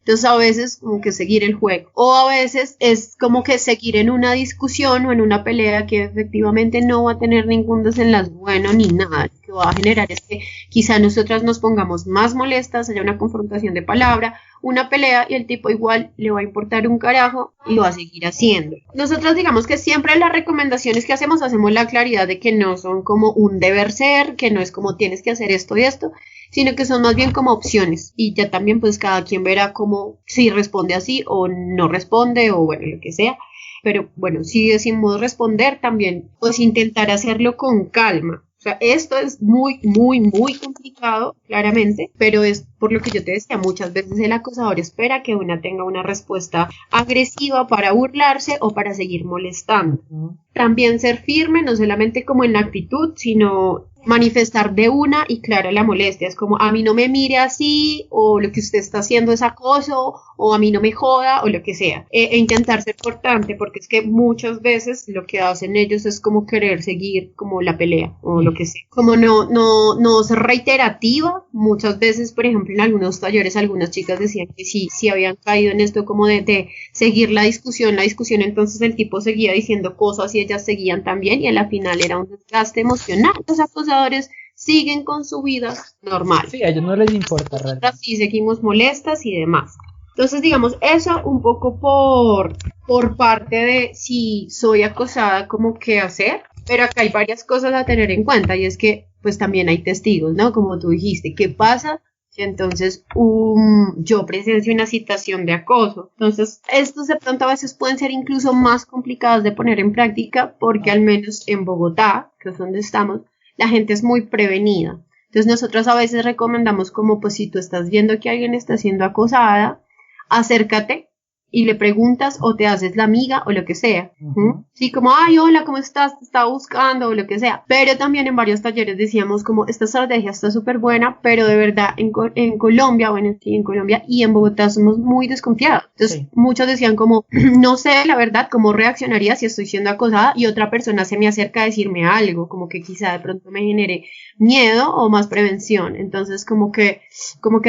Entonces a veces como que seguir el juego, o a veces es como que seguir en una discusión o en una pelea que efectivamente no va a tener ningún desenlace bueno ni nada. Lo que va a generar es que quizá nosotras nos pongamos más molestas, haya una confrontación de palabra, una pelea y el tipo igual le va a importar un carajo y lo va a seguir haciendo. Nosotros digamos que siempre las recomendaciones que hacemos la claridad de que no son como un deber ser, que no es como tienes que hacer esto y esto, sino que son más bien como opciones y ya también pues cada quien verá como si responde así o no responde o bueno, lo que sea. Pero bueno, si decimos responder también, pues intentar hacerlo con calma. O sea, esto es muy, muy, muy complicado, claramente, pero es por lo que yo te decía, muchas veces el acosador espera que una tenga una respuesta agresiva para burlarse o para seguir molestando. También ser firme, no solamente como en la actitud, sino manifestar de una y clara la molestia. Es como, a mí no me mire así, o lo que usted está haciendo es acoso, o a mí no me joda, o lo que sea. E intentar ser cortante, porque es que muchas veces lo que hacen ellos es como querer seguir como la pelea, o lo que sea. Como no ser reiterativa. Muchas veces, por ejemplo, en algunos talleres, algunas chicas decían que sí habían caído en esto como de seguir la discusión, entonces el tipo seguía diciendo cosas y ellas seguían también, y a la final era un desgaste emocional. Los acosadores siguen con su vida normal. Sí, a ellos no les importa realmente. Así seguimos molestas y demás. Entonces, digamos, eso un poco por parte de si soy acosada, como qué hacer. Pero acá hay varias cosas a tener en cuenta, y es que pues también hay testigos, ¿no? Como tú dijiste, ¿qué pasa si entonces yo presencio una situación de acoso? Entonces, estos de pronto a veces pueden ser incluso más complicados de poner en práctica, porque al menos en Bogotá, que es donde estamos, la gente es muy prevenida. Entonces nosotros a veces recomendamos como, pues si tú estás viendo que alguien está siendo acosada, acércate y le preguntas o te haces la amiga o lo que sea. Sí, como, ay, hola, ¿cómo estás? Te estaba buscando o lo que sea. Pero también en varios talleres decíamos como, esta estrategia está súper buena, pero de verdad en Colombia, bueno, sí, en Colombia y en Bogotá somos muy desconfiados. Entonces, muchos decían como, no sé, la verdad, cómo reaccionaría si estoy siendo acosada y otra persona se me acerca a decirme algo, como que quizá de pronto me genere miedo o más prevención. Entonces, como que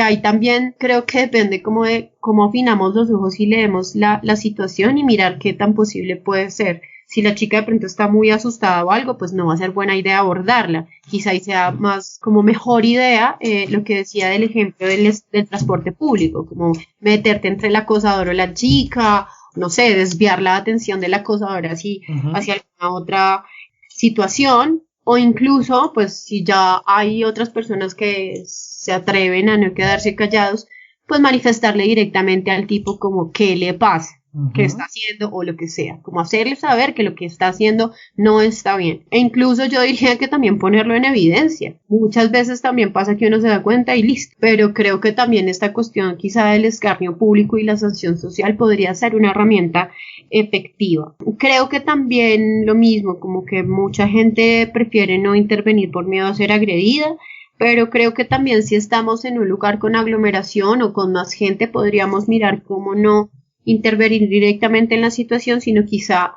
ahí también creo que depende como de cómo afinamos los ojos y leemos la situación y mirar qué tan posible puede ser. Si la chica de pronto está muy asustada o algo, pues no va a ser buena idea abordarla. Quizá ahí sea más como mejor idea lo que decía del ejemplo del transporte público, como meterte entre el acosador o la chica, no sé, desviar la atención del acosador así hacia alguna otra situación. O incluso, pues si ya hay otras personas que se atreven a no quedarse callados, pues manifestarle directamente al tipo como qué le pasa, qué está haciendo o lo que sea, como hacerle saber que lo que está haciendo no está bien. E incluso yo diría que también ponerlo en evidencia. Muchas veces también pasa que uno se da cuenta y listo, pero creo que también esta cuestión quizá del escarnio público y la sanción social podría ser una herramienta efectiva. Creo que también lo mismo, como que mucha gente prefiere no intervenir por miedo a ser agredida, pero creo que también si estamos en un lugar con aglomeración o con más gente, podríamos mirar cómo no intervenir directamente en la situación, sino quizá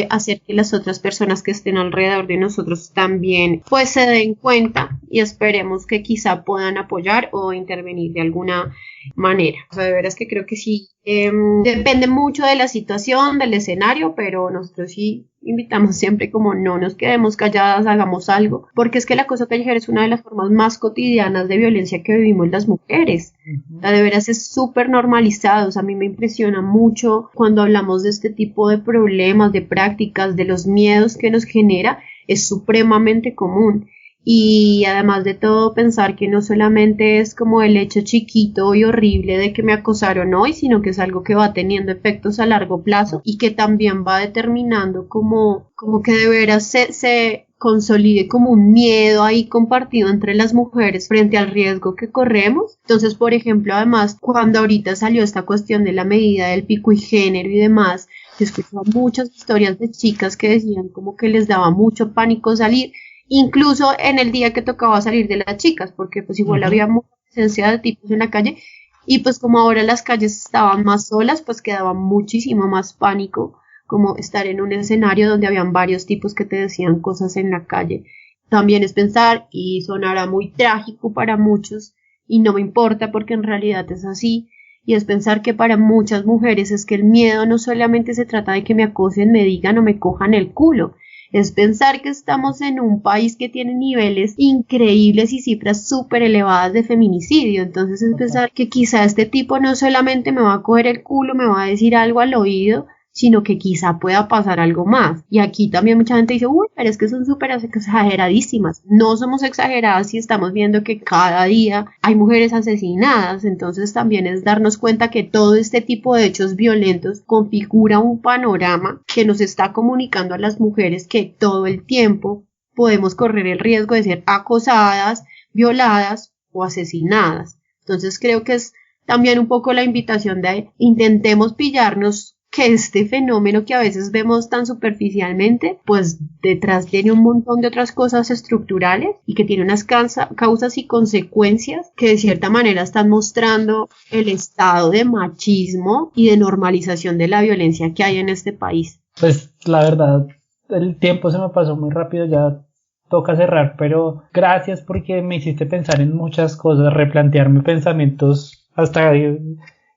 hacer que las otras personas que estén alrededor de nosotros también pues se den cuenta y esperemos que quizá puedan apoyar o intervenir de alguna manera. O sea, de veras que creo que sí, depende mucho de la situación, del escenario, pero nosotros sí invitamos siempre como no nos quedemos calladas, hagamos algo, porque es que el acoso callejero es una de las formas más cotidianas de violencia que vivimos las mujeres. De veras es súper normalizado. O sea, a mí me impresiona mucho cuando hablamos de este tipo de problemas, de prácticas, de los miedos que nos genera, es supremamente común. Y además de todo, pensar que no solamente es como el hecho chiquito y horrible de que me acosaron hoy, sino que es algo que va teniendo efectos a largo plazo y que también va determinando como que de veras se consolide como un miedo ahí compartido entre las mujeres frente al riesgo que corremos. Entonces, por ejemplo, además, cuando ahorita salió esta cuestión de la medida del pico y género y demás, yo escuchaba muchas historias de chicas que decían como que les daba mucho pánico salir, incluso en el día que tocaba salir de las chicas, porque pues igual había mucha presencia de tipos en la calle, y pues como ahora las calles estaban más solas, pues quedaba muchísimo más pánico como estar en un escenario donde habían varios tipos que te decían cosas en la calle. También es pensar, y sonará muy trágico para muchos, y no me importa porque en realidad es así, y es pensar que para muchas mujeres es que el miedo no solamente se trata de que me acosen, me digan o me cojan el culo. es pensar que estamos en un país que tiene niveles increíbles y cifras súper elevadas de feminicidio. Entonces es pensar que quizá este tipo no solamente me va a coger el culo, me va a decir algo al oído, sino que quizá pueda pasar algo más. Y aquí también mucha gente dice, uy, pero es que son súper exageradísimas. No somos exageradas si estamos viendo que cada día hay mujeres asesinadas. Entonces también es darnos cuenta que todo este tipo de hechos violentos configura un panorama que nos está comunicando a las mujeres que todo el tiempo podemos correr el riesgo de ser acosadas, violadas o asesinadas. Entonces creo que es también un poco la invitación de intentemos pillarnos que este fenómeno que a veces vemos tan superficialmente, pues detrás tiene un montón de otras cosas estructurales y que tiene unas causas y consecuencias que de cierta manera están mostrando el estado de machismo y de normalización de la violencia que hay en este país. Pues la verdad, el tiempo se me pasó muy rápido, ya toca cerrar, pero gracias porque me hiciste pensar en muchas cosas, replantearme pensamientos hasta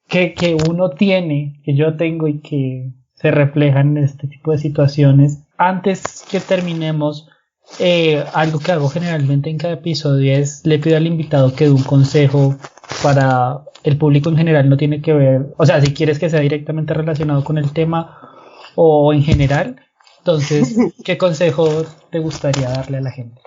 que uno tiene, que yo tengo y que se reflejan en este tipo de situaciones. Antes que terminemos, algo que hago generalmente en cada episodio es le pido al invitado que dé un consejo para el público en general, no tiene que ver, o sea, si quieres que sea directamente relacionado con el tema o en general, entonces, ¿qué consejo te gustaría darle a la gente?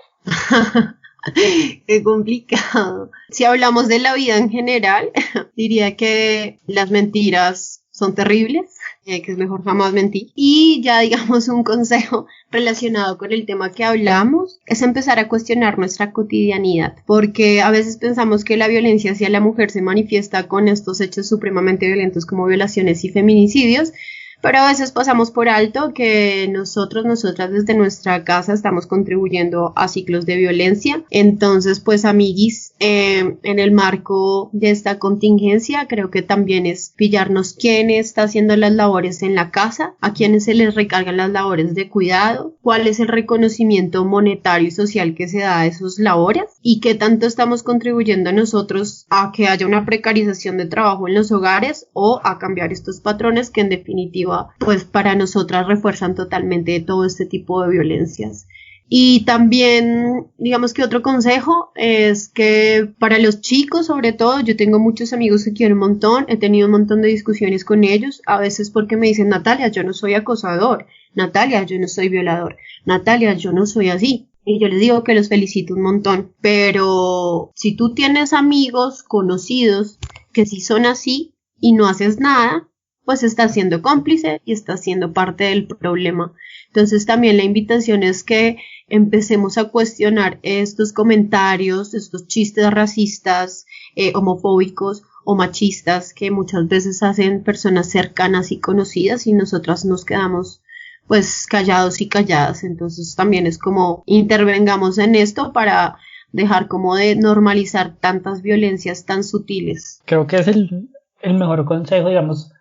Qué complicado. Si hablamos de la vida en general, diría que las mentiras son terribles, que es mejor jamás mentir. Y ya digamos un consejo relacionado con el tema que hablamos es empezar a cuestionar nuestra cotidianidad, porque a veces pensamos que la violencia hacia la mujer se manifiesta con estos hechos supremamente violentos como violaciones y feminicidios, pero a veces pasamos por alto que nosotras desde nuestra casa estamos contribuyendo a ciclos de violencia. Entonces, pues amiguis, en el marco de esta contingencia, creo que también es pillarnos quién está haciendo las labores en la casa, a quiénes se les recargan las labores de cuidado, cuál es el reconocimiento monetario y social que se da a esas labores y qué tanto estamos contribuyendo nosotros a que haya una precarización de trabajo en los hogares o a cambiar estos patrones que en definitiva pues para nosotras refuerzan totalmente todo este tipo de violencias. Y también, digamos que otro consejo es que para los chicos, sobre todo, yo tengo muchos amigos que quiero un montón, he tenido un montón de discusiones con ellos, a veces porque me dicen, Natalia, yo no soy acosador, Natalia, yo no soy violador, Natalia, yo no soy así. Y yo les digo que los felicito un montón, pero si tú tienes amigos conocidos que sí son así y no haces nada, pues estás siendo cómplice y estás siendo parte del problema. Entonces también la invitación es que empecemos a cuestionar estos comentarios, estos chistes racistas, homofóbicos o machistas que muchas veces hacen personas cercanas y conocidas y nosotras nos quedamos pues callados y calladas. Entonces también es como intervengamos en esto para dejar como de normalizar tantas violencias tan sutiles. Creo que es el mejor consejo, digamos,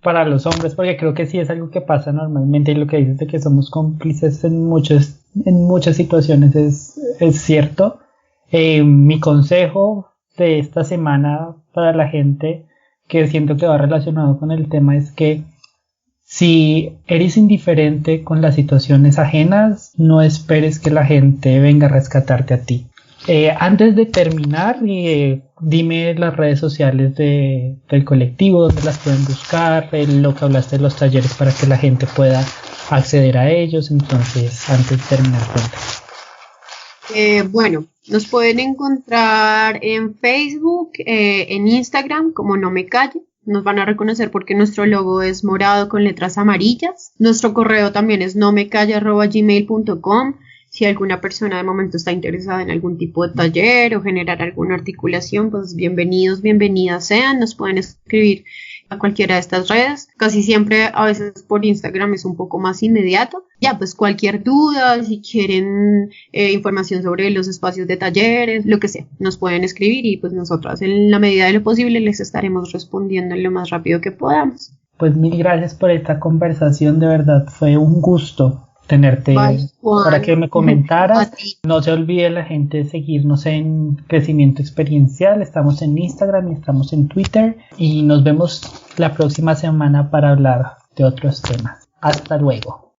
para los hombres, porque creo que sí es algo que pasa normalmente y lo que dices de que somos cómplices en muchas situaciones es cierto. Mi consejo de esta semana para la gente que siento que va relacionado con el tema es que si eres indiferente con las situaciones ajenas, no esperes que la gente venga a rescatarte a ti. Antes de terminar, dime las redes sociales del colectivo, donde las pueden buscar, lo que hablaste de los talleres para que la gente pueda acceder a ellos. Entonces, antes de terminar, cuéntame. Bueno, nos pueden encontrar en Facebook, en Instagram, como No Me Calle. Nos van a reconocer porque nuestro logo es morado con letras amarillas. Nuestro correo también es nomecalle@gmail.com. Si alguna persona de momento está interesada en algún tipo de taller o generar alguna articulación, pues bienvenidos, bienvenidas sean. Nos pueden escribir a cualquiera de estas redes. Casi siempre, a veces por Instagram es un poco más inmediato. Ya, pues cualquier duda, si quieren información sobre los espacios de talleres, lo que sea, nos pueden escribir y pues nosotras en la medida de lo posible les estaremos respondiendo lo más rápido que podamos. Pues mil gracias por esta conversación, de verdad fue un gusto tenerte para que me comentaras. No se olvide la gente de seguirnos en Crecimiento Experiencial, estamos en Instagram y estamos en Twitter y nos vemos la próxima semana para hablar de otros temas. Hasta luego.